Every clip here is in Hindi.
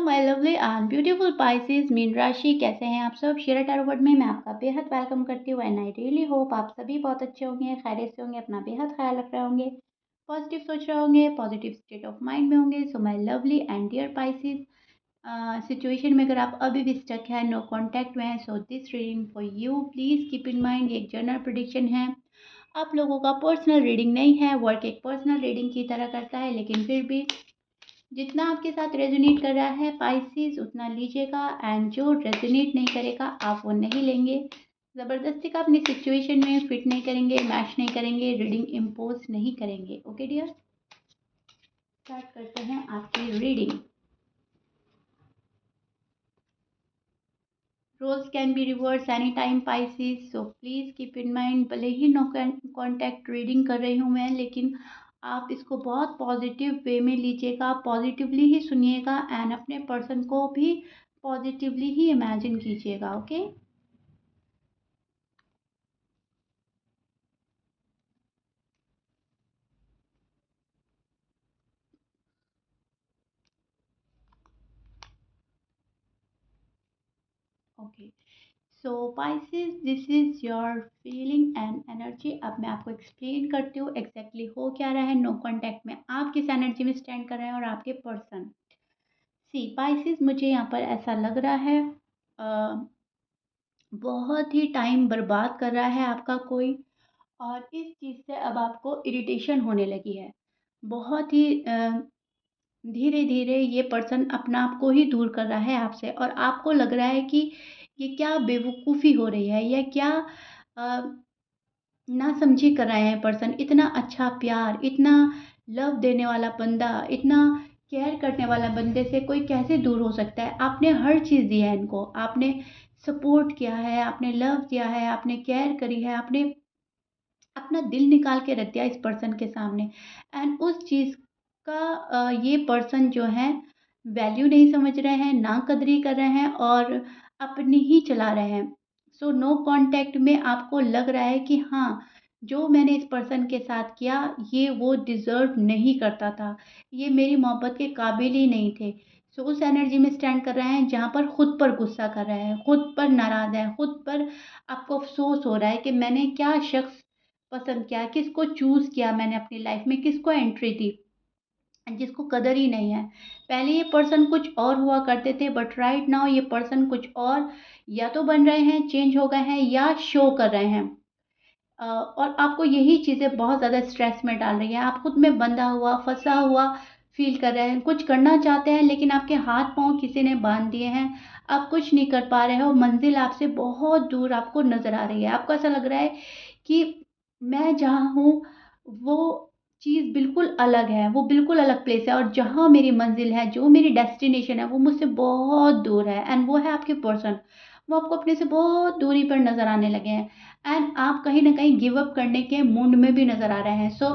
My lovely and beautiful Pisces mean राशि, कैसे हैं आप सब। शेयर टैरो वर्ड में मैं आपका बेहद वेलकम करती हूँ एंड आई रियली होप आप सभी बहुत अच्छे होंगे, खैरियत से होंगे, अपना बेहद ख्याल रख रहे होंगे, पॉजिटिव सोच रहे होंगे, पॉजिटिव स्टेट ऑफ माइंड में होंगे। So my lovely and dear Pisces, situation में अगर आप अभी भी स्टक है, नो कॉन्टैक्ट में है, so this reading for you. Please keep in mind ये एक जनरल प्रेडिक्शन है, आप लोगों का पर्सनल रीडिंग नहीं है। वर्क एक पर्सनल रीडिंग की तरह करता है, लेकिन फिर भी जितना आपके साथ रेजोनेट कर रहा है पाइसेस उतना लीजिएगा, एंड जो रेजोनेट नहीं करेगा आप वो नहीं लेंगे। ज़बरदस्ती का अपनी सिचुएशन में फिट नहीं करेंगे, मैच नहीं करेंगे, रीडिंग इम्पोज नहीं करेंगे। ओके डियर, स्टार्ट करते हैं आपकी reading. Roles can be reverse any time Pisces, so please keep in mind, भले ही नो कॉन्टैक्ट रीडिंग कर रही हूँ मैं, लेकिन आप इसको बहुत पॉजिटिव वे में लीजिएगा, पॉजिटिवली ही सुनिएगा एंड अपने पर्सन को भी पॉजिटिवली ही इमेजिन कीजिएगा। Okay, okay. So Pisces, this is your feeling and energy. अब मैं आपको एक्सप्लेन करती हूँ एग्जैक्टली हो क्या रहा है। नो कॉन्टैक्ट में आप किस एनर्जी में स्टैंड कर रहे हैं और आपके पर्सन। सी पाइसेस, मुझे यहाँ पर ऐसा लग रहा है बहुत ही टाइम बर्बाद कर रहा है आपका कोई, और इस चीज़ से अब आपको इरिटेशन होने लगी है। बहुत ही धीरे धीरे ये पर्सन अपना आप को ही दूर कर रहा है आपसे, और आपको लग रहा है कि ये क्या बेवकूफ़ी हो रही है, या क्या अ, नासमझी कर रहे हैं पर्सन। इतना अच्छा प्यार, इतना लव देने वाला बंदा, इतना केयर करने वाला बंदे से कोई कैसे दूर हो सकता है। आपने हर चीज़ दी है इनको, आपने सपोर्ट किया है, आपने लव दिया है, आपने केयर करी है, आपने अपना दिल निकाल के रख दिया इस पर्सन के सामने, एंड उस चीज़ का ये पर्सन जो है वैल्यू नहीं समझ रहे हैं, ना कदरी कर रहे हैं और अपनी ही चला रहे हैं। सो नो कांटेक्ट में आपको लग रहा है कि हाँ, जो मैंने इस पर्सन के साथ किया ये वो डिज़र्व नहीं करता था, ये मेरी मोहब्बत के काबिल ही नहीं थे। सो उस एनर्जी में स्टैंड कर रहे हैं जहाँ पर खुद पर गुस्सा कर रहे हैं, खुद पर नाराज़ है, खुद पर आपको अफसोस हो रहा है कि मैंने क्या शख्स पसंद किया, किसको चूज़ किया मैंने अपनी लाइफ में, किसको एंट्री दी, जिसको कदर ही नहीं है। पहले ये पर्सन कुछ और हुआ करते थे, बट राइट नाउ ये पर्सन कुछ और या तो बन रहे हैं, चेंज हो गए हैं, या शो कर रहे हैं। और आपको यही चीज़ें बहुत ज़्यादा स्ट्रेस में डाल रही है। आप खुद में बंधा हुआ, फंसा हुआ फील कर रहे हैं, कुछ करना चाहते हैं लेकिन आपके हाथ पाँव किसी ने बांध दिए हैं, आप कुछ नहीं कर पा रहे हो, मंजिल आपसे बहुत दूर आपको नज़र आ रही है। आपको ऐसा लग रहा है कि मैं जहाँ हूँ वो चीज़ बिल्कुल अलग है, वो बिल्कुल अलग प्लेस है, और जहाँ मेरी मंजिल है, जो मेरी डेस्टिनेशन है, वो मुझसे बहुत दूर है, एंड वो है आपके पर्सन। वो आपको अपने से बहुत दूरी पर नज़र आने लगे हैं, एंड आप कहीं न कहीं गिव अप करने के मूड में भी नज़र आ रहे हैं। सो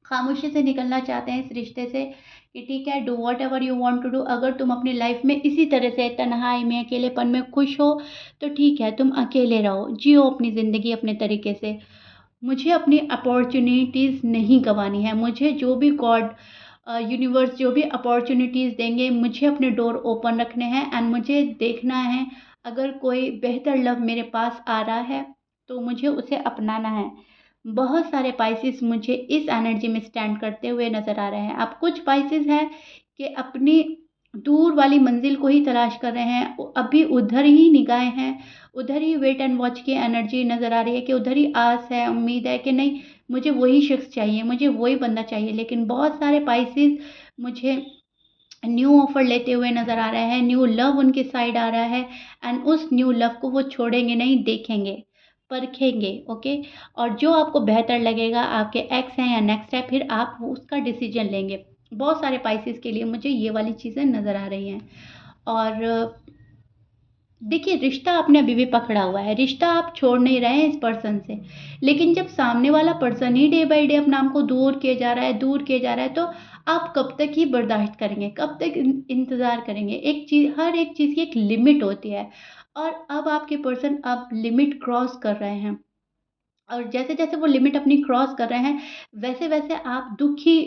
खामोशी से निकलना चाहते हैं इस रिश्ते से कि ठीक है, do whatever you want to do. अगर तुम अपनी लाइफ में इसी तरह से तन्हाई में, अकेलेपन में खुश हो, तो ठीक है, तुम अकेले रहो, जियो अपनी ज़िंदगी अपने तरीके से। मुझे अपनी अपॉर्च्युनिटीज़ नहीं गँवानी है। मुझे जो भी गॉड यूनिवर्स जो भी अपॉर्च्युनिटीज़ देंगे, मुझे अपने डोर ओपन रखने हैं, एंड मुझे देखना है अगर कोई बेहतर लव मेरे पास आ रहा है, तो मुझे उसे अपनाना है। बहुत सारे पाइसेस मुझे इस एनर्जी में स्टैंड करते हुए नज़र आ रहे हैं। अब कुछ पाइसेस हैं कि अपनी दूर वाली मंजिल को ही तलाश कर रहे हैं, अभी उधर ही निगाहें हैं, उधर ही वेट एंड वॉच की एनर्जी नज़र आ रही है कि उधर ही आस है, उम्मीद है कि नहीं, मुझे वही शख्स चाहिए, मुझे वही बंदा चाहिए। लेकिन बहुत सारे पाइसेस मुझे न्यू ऑफर लेते हुए नज़र आ रहे हैं, न्यू लव उनकी साइड आ रहा है, एंड उस न्यू लव को वो छोड़ेंगे नहीं, देखेंगे, परखेंगे। ओके, और जो आपको बेहतर लगेगा, आपके एक्स हैं या नेक्स्ट है, फिर आप उसका डिसीजन लेंगे। बहुत सारे पाइसेस के लिए मुझे ये वाली चीज़ें नज़र आ रही हैं। और देखिए, रिश्ता आपने अभी भी पकड़ा हुआ है, रिश्ता आप छोड़ नहीं रहे हैं इस पर्सन से, लेकिन जब सामने वाला person he day by day अपना आपको दूर किए जा रहा है, दूर किए जा रहा है, तो आप कब तक ही बर्दाश्त करेंगे, कब तक इंतज़ार करेंगे। एक चीज़, हर एक चीज़ की एक लिमिट होती है, और अब आपके पर्सन अब लिमिट क्रॉस कर रहे हैं, और जैसे जैसे वो लिमिट अपनी क्रॉस कर रहे हैं, वैसे वैसे आप दुखी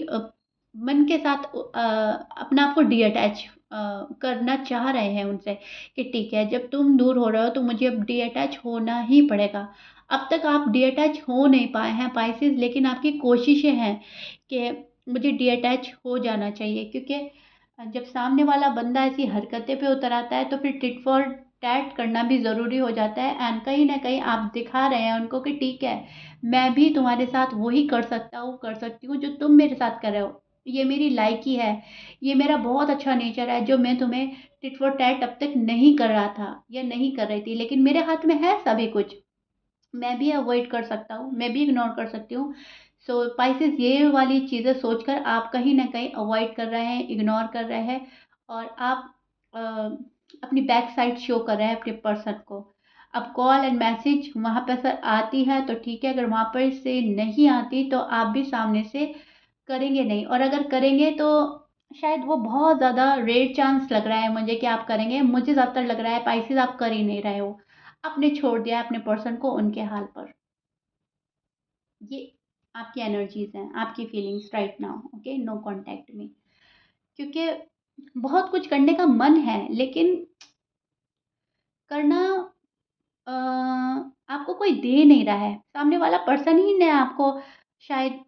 मन के साथ अपने आप को डिअटैच करना चाह रहे हैं उनसे कि ठीक है, जब तुम दूर हो रहे हो तो मुझे अब डिअटैच होना ही पड़ेगा। अब तक आप डिअटैच हो नहीं पाए हैं पाइसेस, लेकिन आपकी कोशिशें हैं कि मुझे डिअटैच हो जाना चाहिए, क्योंकि जब सामने वाला बंदा ऐसी हरकतें पे उतर आता है तो फिर टिट फॉर टैट करना भी ज़रूरी हो जाता है। एंड कहीं न कहीं आप दिखा रहे हैं उनको कि ठीक है, मैं भी तुम्हारे साथ वही कर सकता हूँ, कर सकती हूँ जो तुम मेरे साथ कर रहे हो। ये मेरी लायकी है, ये मेरा बहुत अच्छा नेचर है जो मैं तुम्हें टिट फॉर टैट अब तक नहीं कर रहा था या नहीं कर रही थी, लेकिन मेरे हाथ में है सभी कुछ। मैं भी अवॉइड कर सकता हूँ, मैं भी इग्नोर कर सकती हूँ। सो स्पाइसेस ये वाली चीज़ें सोचकर आप कहीं न कहीं अवॉइड कर रहे हैं, इग्नोर कर रहे हैं, और आप अ, अपनी बैक साइड शो कर रहे हैं अपने पर्सन को। अब कॉल एंड मैसेज वहाँ पे अगर आती है तो ठीक है, अगर वहाँ पर से नहीं आती तो आप भी सामने से करेंगे नहीं, और अगर करेंगे तो शायद वो बहुत ज़्यादा रेयर चांस लग रहा है मुझे कि आप करेंगे। मुझे ज़्यादातर लग रहा है स्पाइसेस आप कर ही नहीं रहे हो। आपने छोड़ दिया है अपने पर्सन को उनके हाल पर। ये आपकी एनर्जीज़ हैं, आपकी feelings right now, okay? No contact me. क्योंकि बहुत कुछ करने का मन है, लेकिन करना अ, आपको कोई दे नहीं रहा है। सामने वाला पर्सन ही ने आपको शायद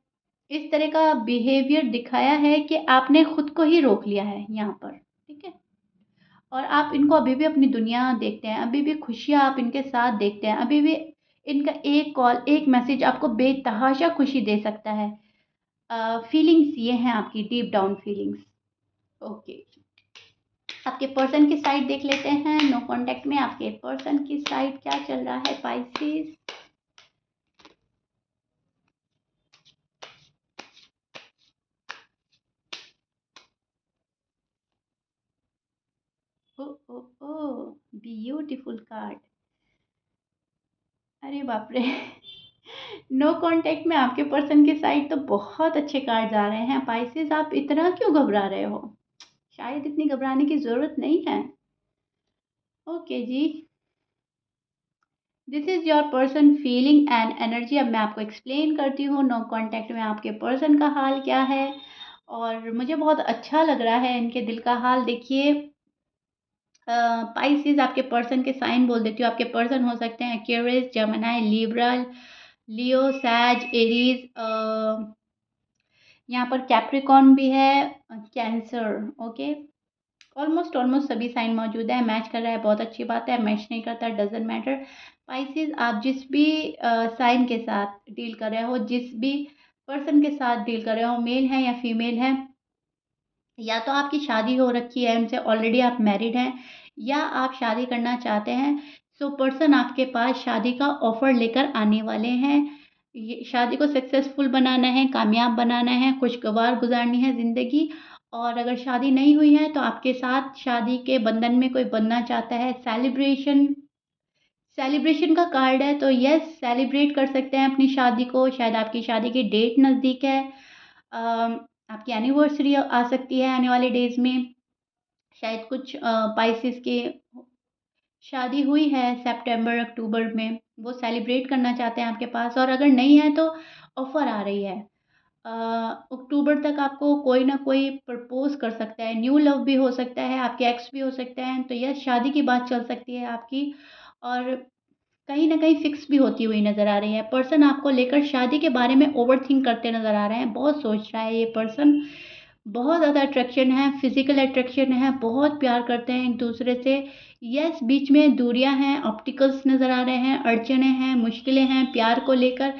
इस तरह का बिहेवियर दिखाया है कि आपने खुद को ही रोक लिया है यहाँ पर, ठीक है? और आप इनको अभी भी अपनी दुनिया देखते हैं, अभी भी खुशियाँ आप इनके साथ देखते हैं, अभी भी इनका एक कॉल, एक मैसेज आपको बेतहाशा खुशी दे सकता है। फीलिंग्स ये हैं आपकी डीप डाउन फीलिंग्स। ओके, आपके पर्सन की साइड देख लेते हैं। नो कांटेक्ट में आपके पर्सन की साइड क्या चल रहा है पाइसेस? ओ ओ ओ, ब्यूटीफुल कार्ड। अरे बाप रे! नो कांटेक्ट में आपके पर्सन की साइड तो बहुत अच्छे कार्ड्स आ रहे हैं पाइसेस। आप इतना क्यों घबरा रहे हो? शायद इतनी घबराने की ज़रूरत नहीं है। ओके जी, this is your person feeling and energy. अब मैं आपको एक्सप्लेन करती हूँ नो कांटेक्ट में आपके पर्सन का हाल क्या है, और मुझे बहुत अच्छा लग रहा है इनके दिल का हाल। देखिए, पाइसेस आपके पर्सन के साइन बोल देती हूँ। आपके पर्सन हो सकते हैं एक्वेरियस, जेमिनी, लिब्रा, लियो, सैज, एरीज, यहाँ पर कैप्रिकॉर्न भी है, कैंसर, ओके? ऑलमोस्ट ऑलमोस्ट सभी साइन मौजूद है। मैच कर रहा है, बहुत अच्छी बात है। मैच नहीं करता, डजेंट मैटर। स्पाइसेस आप जिस भी साइन के साथ डील कर रहे हो, जिस भी पर्सन के साथ डील कर रहे हो, मेल है या फीमेल है, या तो आपकी शादी हो रखी है उनसे, ऑलरेडी आप मैरिड हैं, या आप शादी करना चाहते हैं, सो पर्सन आपके पास शादी का ऑफर लेकर आने वाले हैं। ये शादी को सक्सेसफुल बनाना है, कामयाब बनाना है, खुशगवार गुजारनी है ज़िंदगी। और अगर शादी नहीं हुई है तो आपके साथ शादी के बंधन में कोई बनना चाहता है। सेलिब्रेशन, सेलिब्रेशन का कार्ड है, तो यस, सेलिब्रेट कर सकते हैं अपनी शादी को। शायद आपकी शादी की डेट नज़दीक है। आपकी एनिवर्सरी आ सकती है आने वाले डेज़ में। शायद कुछ पाइसेस के शादी हुई है सितंबर अक्टूबर में, वो सेलिब्रेट करना चाहते हैं आपके पास, और अगर नहीं है तो ऑफ़र आ रही है। अ, अक्टूबर तक आपको कोई ना कोई प्रपोज़ कर सकता है, न्यू लव भी हो सकता है, आपके एक्स भी हो सकते हैं, तो यस, शादी की बात चल सकती है आपकी। और कहीं न कहीं फिक्स भी होती हुई नज़र आ रही है। पर्सन आपको लेकर शादी के बारे में ओवरथिंक करते नज़र आ रहे हैं, बहुत सोच रहा है ये पर्सन। बहुत ज़्यादा अट्रैक्शन है, फिज़िकल अट्रैक्शन है, बहुत प्यार करते हैं एक-दूसरे से। यस, बीच में दूरियाँ हैं, ऑब्स्टिकल्स नज़र आ रहे हैं, अड़चनें हैं, मुश्किलें हैं प्यार को लेकर।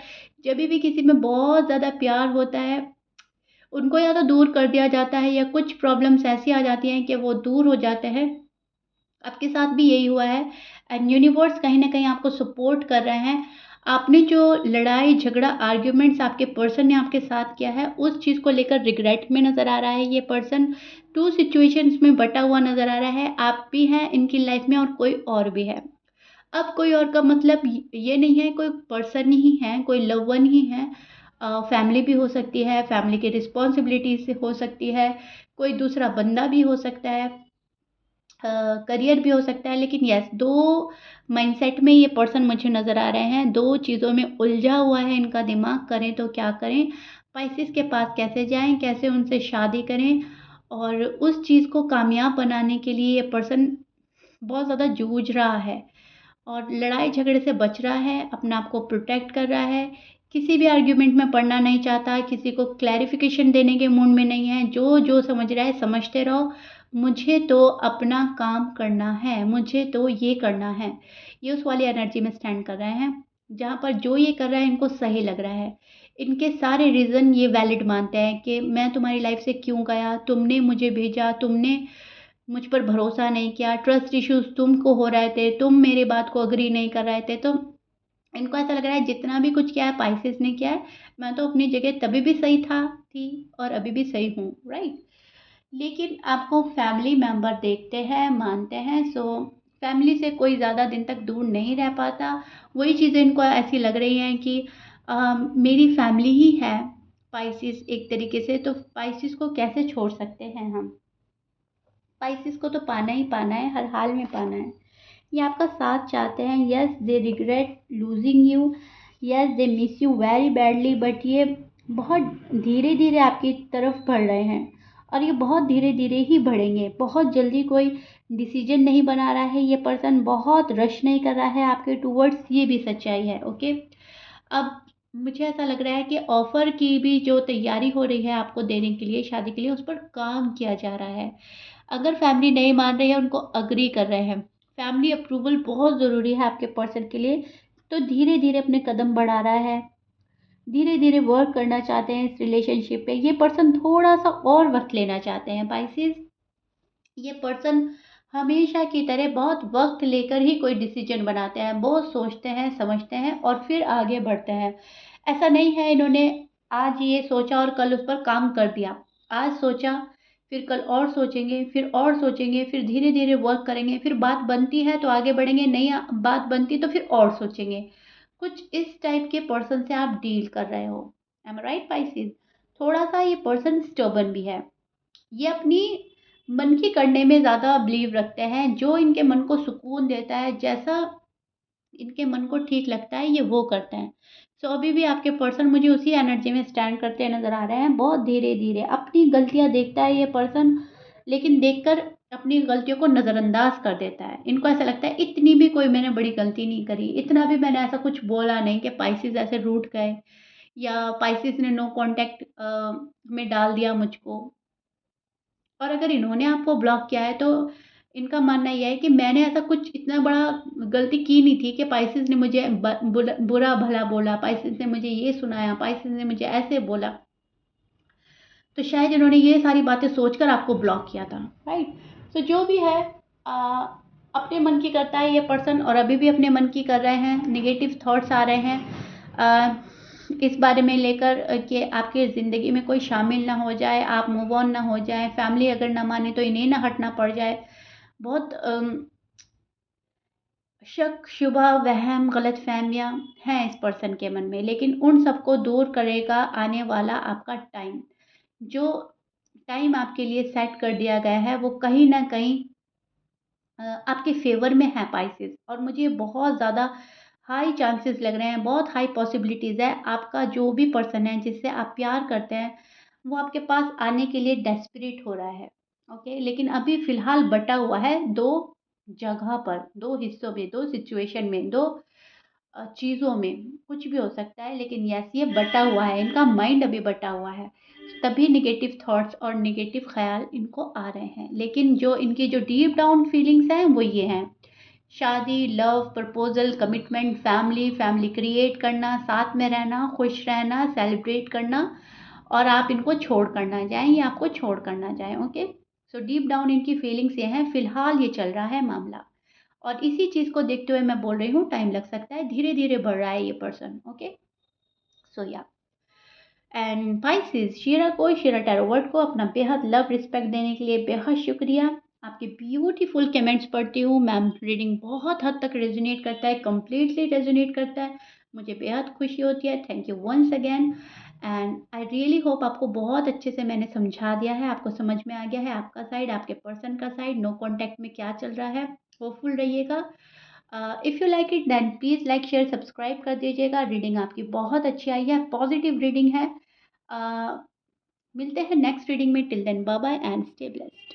जभी भी किसी में बहुत ज़्यादा प्यार होता है, उनको या तो दूर कर दिया जाता है, या कुछ प्रॉब्लम्स ऐसी आ जाती हैं कि वो दूर हो जाते हैं। आपके साथ भी यही हुआ है, एंड यूनिवर्स कहीं न कहीं आपको सपोर्ट कर रहे हैं। आपने जो लड़ाई, झगड़ा, आर्ग्यूमेंट्स आपके पर्सन ने आपके साथ किया है, उस चीज़ को लेकर रिग्रेट में नज़र आ रहा है ये पर्सन। 2 सिचुएशंस में बँटा हुआ नज़र आ रहा है। आप भी हैं इनकी लाइफ़ में और कोई और भी है। अब कोई और का मतलब ये नहीं है कोई पर्सन ही है, कोई लव वन ही है। फैमिली भी हो सकती है, फैमिली की रिस्पॉन्सिबिलिटीज़ हो सकती है, कोई दूसरा बंदा भी हो सकता है, करियर भी हो सकता है। लेकिन यस, 2 माइंडसेट में ये पर्सन मुझे नज़र आ रहे हैं, 2 चीज़ों में उलझा हुआ है इनका दिमाग, करें तो क्या करें? स्पाइसेस के पास कैसे जाएँ, कैसे उनसे शादी करें और उस चीज़ को कामयाब बनाने के लिए ये पर्सन बहुत ज़्यादा जूझ रहा है और लड़ाई-झगड़े से बच रहा है, अपने आप को प्रोटेक्ट कर रहा है, किसी भी आर्ग्यूमेंट में पड़ना नहीं चाहता, किसी को क्लैरिफ़िकेशन देने के मूड में नहीं है, जो समझ रहा है समझते रहो, मुझे तो अपना काम करना है, मुझे तो ये करना है। ये उस वाली एनर्जी में स्टैंड कर रहे हैं, जहाँ पर जो ये कर रहा है इनको सही लग रहा है। इनके सारे रीज़न ये वैलिड मानते हैं कि मैं तुम्हारी लाइफ़ से क्यों गया, तुमने मुझे भेजा, तुमने मुझ पर भरोसा नहीं किया, ट्रस्ट इश्यूज़ तुमको हो रहे थे, तुम मेरी बात को एग्री नहीं कर रहे थे, तो इनको ऐसा लग रहा है जितना भी कुछ किया है पाइसेस ने किया है, मैं तो अपनी जगह तभी भी सही थी और अभी भी सही हूँ, राइट? लेकिन आपको फैमिली मेंबर देखते हैं, मानते हैं, सो फैमिली से कोई ज़्यादा दिन तक दूर नहीं रह पाता। वही चीज़ें इनको ऐसी लग रही हैं कि मेरी फैमिली ही है पाइसेस एक तरीके से, तो पाइसेस को कैसे छोड़ सकते हैं हम? स्पाइसेस को तो पाना ही पाना है, हर हाल में पाना है। ये आपका साथ चाहते हैं, yes they regret losing you, yes they miss you very badly, but ये बहुत धीरे-धीरे आपकी तरफ बढ़ रहे हैं और ये बहुत धीरे-धीरे ही बढ़ेंगे। बहुत जल्दी कोई डिसीज़न नहीं बना रहा है ये पर्सन, बहुत रश नहीं कर रहा है आपके टुवर्ड्स, ये भी सच्चाई है, ओके? अब मुझे ऐसा लग रहा है कि ऑफ़र की भी जो तैयारी हो रही है आपको देने के लिए, शादी के लिए, उस पर काम किया जा रहा है। अगर फैमिली नहीं मान रही है, उनको एग्री कर रहे हैं। फैमिली अप्रूवल बहुत ज़रूरी है आपके पर्सन के लिए, तो धीरे-धीरे अपने कदम बढ़ा रहा है। धीरे-धीरे वर्क करना चाहते हैं इस रिलेशनशिप पे। ये पर्सन थोड़ा-सा और वक़्त लेना चाहते हैं पाइसेस। ये पर्सन हमेशा की तरह बहुत वक़्त लेकर ही कोई डिसीज़न बनाते हैं। बहुत सोचते हैं, समझते हैं और फिर आगे बढ़ते हैं। ऐसा नहीं है इन्होंने आज ये सोचा और कल उस पर काम कर दिया। आज सोचा, फिर कल और सोचेंगे, फिर और सोचेंगे, फिर धीरे-धीरे वर्क करेंगे, फिर बात बनती है तो आगे बढ़ेंगे, नहीं बात बनती तो फिर और सोचेंगे। कुछ इस टाइप के पर्सन से आप डील कर रहे हो। एम आई राइट पाइसेस? थोड़ा-सा ये पर्सन स्टबर्न भी है। ये अपनी मन की करने में ज़्यादा बिलीव रखते हैं, जो इनके मन को सुकून देता है, जैसा इनके मन को ठीक लगता है, ये वो करते हैं। सो अभी भी आपके पर्सन मुझे उसी एनर्जी में स्टैंड करते नज़र आ रहे हैं, बहुत धीरे-धीरे। अपनी गलतियाँ देखता है ये पर्सन, लेकिन देखकर अपनी गलतियों को नज़रअंदाज कर देता है। इनको ऐसा लगता है इतनी भी कोई मैंने बड़ी गलती नहीं करी, इतना भी मैंने ऐसा कुछ बोला नहीं कि पाइसेस ऐसे रूठ गए या पाइसेस ने नो कॉन्टैक्ट में डाल दिया मुझको। और अगर इन्होंने आपको ब्लॉक किया है तो इनका मानना ये है कि मैंने ऐसा कुछ इतना बड़ा गलती की नहीं थी कि पाइसेस ने मुझे बुरा भला बोला, पाइसेस ने मुझे ये सुनाया, पाइसेस ने मुझे ऐसे बोला। तो शायद इन्होंने ये सारी बातें सोचकर आपको ब्लॉक किया था, राइट? तो जो भी है, आ, अपने मन की करता है ये पर्सन और अभी भी अपने मन की कर रहे हैं। निगेटिव थॉट्स आ रहे हैं इस बारे में लेकर कि आपकी ज़िंदगी में कोई शामिल ना हो जाए, आप मूव ऑन ना हो जाए, फैमिली अगर ना माने तो इन्हें ना हटना पड़ जाए। बहुत शक, शुबह, वहम, गलतफ़हमियाँ हैं इस पर्सन के मन में, लेकिन उन सबको दूर करेगा आने वाला आपका टाइम। जो टाइम आपके लिए सेट कर दिया गया है, वो कहीं न कहीं आपके फ़ेवर में है पाइसेस, और मुझे बहुत ज़्यादा हाई चांसेस लग रहे हैं, बहुत हाई पॉसिबिलिटीज़ है आपका जो भी पर्सन है जिससे आप प्यार करते हैं, वो आपके पास आने के लिए डेस्परेट हो रहा है, ओके? लेकिन अभी फ़िलहाल बँटा हुआ है 2 जगह पर, 2 हिस्सों में, 2 सिचुएशन में, 2 चीज़ों में, कुछ भी हो सकता है, लेकिन यस ये बँटा हुआ है, इनका माइंड अभी बँटा हुआ है। तभी नेगेटिव थॉट्स और नेगेटिव ख़्याल इनको आ रहे हैं। लेकिन जो इनकी जो डीप डाउन फीलिंग्स हैं वो ये हैं, शादी, love, proposal, commitment, family, family create करना, साथ में रहना, खुश रहना, सेलिब्रेट करना और आप इनको छोड़ कर ना जाएँ, ये आपको छोड़ कर ना जाएँ, ओके? सो डीप डाउन इनकी फीलिंग्स ये हैं, फ़िलहाल ये चल रहा है मामला। और इसी चीज़ को देखते हुए मैं बोल रही हूँ टाइम लग सकता है, धीरे-धीरे बढ़ रहा है ये पर्सन, ओके? सो या एंड पाइसेस, शीरा को, शीरा टैरो वर्ड को अपना बेहद लव रिस्पेक्ट देने के लिए बेहद शुक्रिया। आपके ब्यूटीफुल कमेंट्स पढ़ती हूँ, मैम रीडिंग बहुत हद तक रेजोनेट करता है, कंप्लीटली रेजोनेट करता है, मुझे बेहद खुशी होती है। Thank you once again and I really hope आपको बहुत अच्छे से मैंने समझा दिया है, आपको समझ में आ गया है आपका साइड, आपके पर्सन का साइड, नो कॉन्टैक्ट में क्या चल रहा है। होपफुल रहिएगा। If you like it then please like share subscribe कर दीजिएगा। रीडिंग आपकी बहुत अच्छी आई है, पॉजिटिव रीडिंग है। मिलते हैं नेक्स्ट रीडिंग में। Till then bye bye and stay blessed.